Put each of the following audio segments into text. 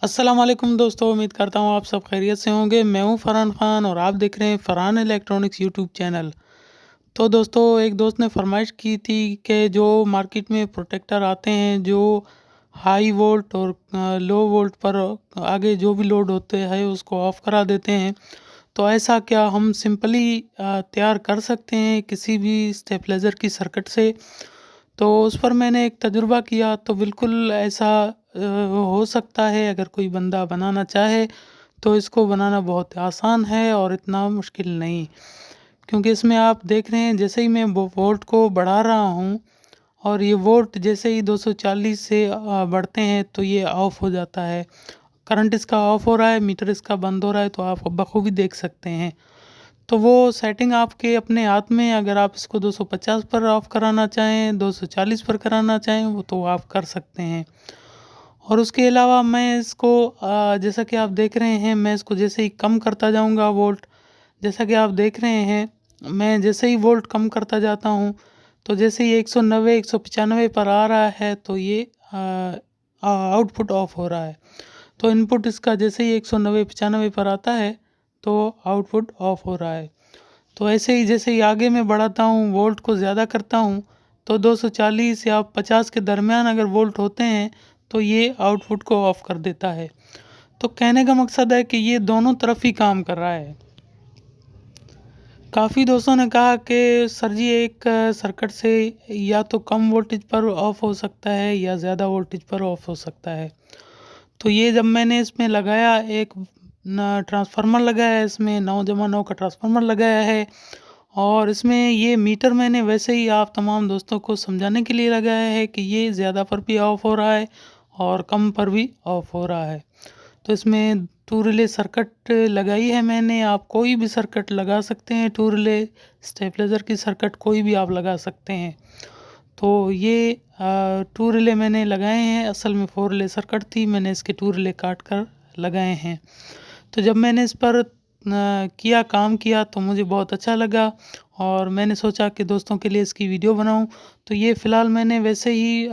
अस्सलाम वालेकुम दोस्तों, उम्मीद करता हूँ आप सब खैरियत से होंगे। मैं हूँ फरहान ख़ान और आप देख रहे हैं फरहान इलेक्ट्रॉनिक्स यूट्यूब चैनल। तो दोस्तों, एक दोस्त ने फरमाइश की थी कि जो मार्केट में प्रोटेक्टर आते हैं जो हाई वोल्ट और लो वोल्ट पर आगे जो भी लोड होते हैं उसको ऑफ़ करा देते हैं। तो ऐसा क्या हम सिंपली तैयार कर सकते हैं किसी भी स्टेबलाइज़र की सर्किट से? तो उस पर मैंने एक तजुर्बा किया, तो बिल्कुल ऐसा हो सकता है। अगर कोई बंदा बनाना चाहे तो इसको बनाना बहुत आसान है और इतना मुश्किल नहीं। क्योंकि इसमें आप देख रहे हैं, जैसे ही मैं वोल्ट को बढ़ा रहा हूँ और ये वोल्ट जैसे ही 240 से बढ़ते हैं तो ये ऑफ़ हो जाता है। करंट इसका ऑफ़ हो रहा है, मीटर इसका बंद हो रहा है, तो आप बखूबी देख सकते हैं। तो वो सेटिंग आपके अपने हाथ में है। अगर आप इसको 250 पर ऑफ़ कराना चाहें, 240 पर कराना चाहें, वो तो आप कर सकते हैं। और उसके अलावा मैं इसको जैसा कि आप देख रहे हैं, मैं इसको जैसे ही कम करता जाऊँगा वोल्ट, जैसा कि आप देख रहे हैं, मैं जैसे ही वोल्ट कम करता जाता हूँ, तो जैसे ही 190, 195 पर आ रहा है, तो ये आउटपुट ऑफ हो रहा है। तो इनपुट इसका जैसे ही 190, 95 पर आता है, तो आउटपुट ऑफ हो रहा है। तो ऐसे ही जैसे ही आगे मैं बढ़ाता हूँ, वोल्ट को ज़्यादा करता हूँ, तो 240 या 50 के दरमियान अगर वोल्ट होते हैं, तो ये आउटपुट को ऑफ़ कर देता है। तो कहने का मकसद है कि ये दोनों तरफ ही काम कर रहा है। काफ़ी दोस्तों ने कहा कि सर जी, एक सर्किट से या तो कम वोल्टेज पर ऑफ़ हो सकता है या ज़्यादा वोल्टेज पर ऑफ़ हो सकता है। तो ये जब मैंने इसमें लगाया, एक ट्रांसफ़ार्मर लगाया है, इसमें 9/9 का ट्रांसफ़ार्मर लगाया है और इसमें ये मीटर मैंने वैसे ही आप तमाम दोस्तों को समझाने के लिए लगाया है कि ये ज़्यादा पर भी ऑफ़ हो रहा है और कम पर भी ऑफ़ हो रहा है। तो इसमें टू रिले सर्किट लगाई है मैंने। आप कोई भी सर्किट लगा सकते हैं, टू रिले स्टेबलाइज़र की सर्किट कोई भी आप लगा सकते हैं। तो ये टू रिले मैंने लगाए हैं। असल में 4 रिले सर्किट थी, मैंने इसके 2 रिले काट कर लगाए हैं। तो जब मैंने इस पर काम किया तो मुझे बहुत अच्छा लगा और मैंने सोचा कि दोस्तों के लिए इसकी वीडियो बनाऊं। तो ये फ़िलहाल मैंने वैसे ही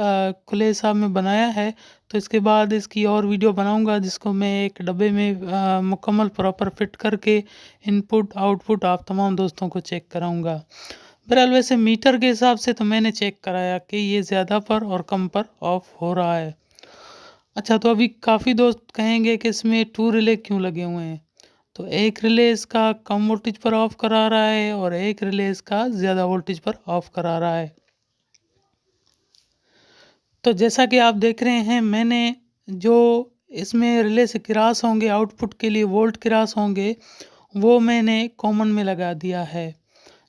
खुले हिसाब में बनाया है। तो इसके बाद इसकी और वीडियो बनाऊंगा जिसको मैं एक डब्बे में मुकम्मल प्रॉपर फिट करके इनपुट आउटपुट आप तमाम दोस्तों को चेक कराऊंगा। बहरहाल वैसे मीटर के हिसाब से तो मैंने चेक कराया कि ये ज़्यादा पर और कम पर ऑफ हो रहा है। अच्छा, तो अभी काफ़ी दोस्त कहेंगे कि इसमें 2 रिले क्यों लगे हुए हैं? तो एक रिले इसका कम वोल्टेज पर ऑफ करा रहा है और एक रिले इसका ज़्यादा वोल्टेज पर ऑफ करा रहा है। तो जैसा कि आप देख रहे हैं, मैंने जो इसमें रिले से क्रॉस होंगे, आउटपुट के लिए वोल्ट क्रॉस होंगे, वो मैंने कॉमन में लगा दिया है।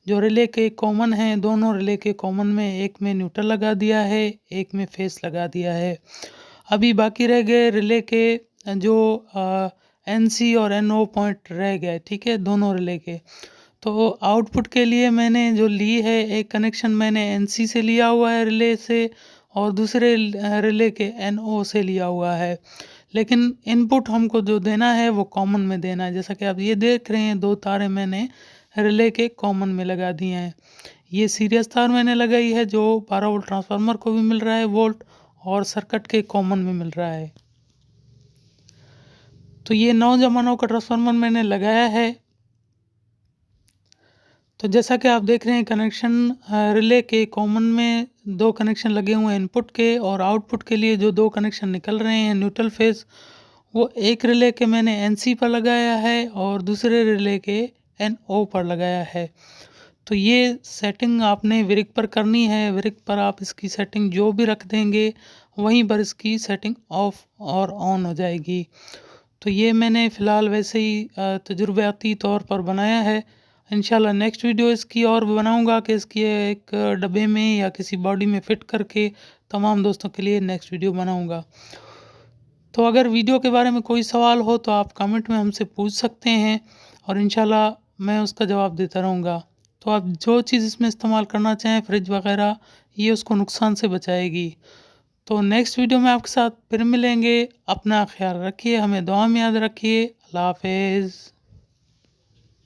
जो रिले के कॉमन हैं, दोनों रिले के कॉमन में एक में न्यूट्रल लगा दिया है, एक में फेस लगा दिया है। अभी बाकी रह गए रिले के जो एनसी और एनओ पॉइंट रह गए, ठीक है, दोनों रिले के। तो आउटपुट के लिए मैंने जो ली है, एक कनेक्शन मैंने एनसी से लिया हुआ है रिले से और दूसरे रिले के एनओ से लिया हुआ है। लेकिन इनपुट हमको जो देना है वो कॉमन में देना है। जैसा कि आप ये देख रहे हैं, 2 तारें मैंने रिले के कॉमन में लगा दी हैं। ये सीरीज़ तार मैंने लगाई है जो 12 वोल्ट ट्रांसफार्मर को भी मिल रहा है वोल्ट और सर्किट के कॉमन में मिल रहा है। तो ये 9/9 का ट्रांसफार्मर मैंने लगाया है। तो जैसा कि आप देख रहे हैं, कनेक्शन रिले के कॉमन में 2 कनेक्शन लगे हुए हैं इनपुट के, और आउटपुट के लिए जो 2 कनेक्शन निकल रहे हैं न्यूट्रल फेस, वो एक रिले के मैंने एनसी पर लगाया है और दूसरे रिले के एनओ पर लगाया है। तो ये सेटिंग आपने विरिक पर करनी है। विरिक पर आप इसकी सेटिंग जो भी रख देंगे, वहीं पर इसकी सेटिंग ऑफ और ऑन हो जाएगी। तो ये मैंने फ़िलहाल वैसे ही तजुर्बाती तौर पर बनाया है। इंशाल्लाह नेक्स्ट वीडियो इसकी और भी बनाऊँगा कि इसकी एक डब्बे में या किसी बॉडी में फ़िट करके तमाम दोस्तों के लिए नेक्स्ट वीडियो बनाऊँगा। तो अगर वीडियो के बारे में कोई सवाल हो तो आप कमेंट में हमसे पूछ सकते हैं और इंशाल्लाह मैं उसका जवाब देता रहूँगा। तो आप जो चीज़ इसमें इस्तेमाल करना चाहें, फ्रिज वगैरह, ये उसको नुकसान से बचाएगी। तो नेक्स्ट वीडियो में आपके साथ फिर मिलेंगे। अपना ख्याल रखिए, हमें दुआ में याद रखिए। अल्लाह हाफ़िज़।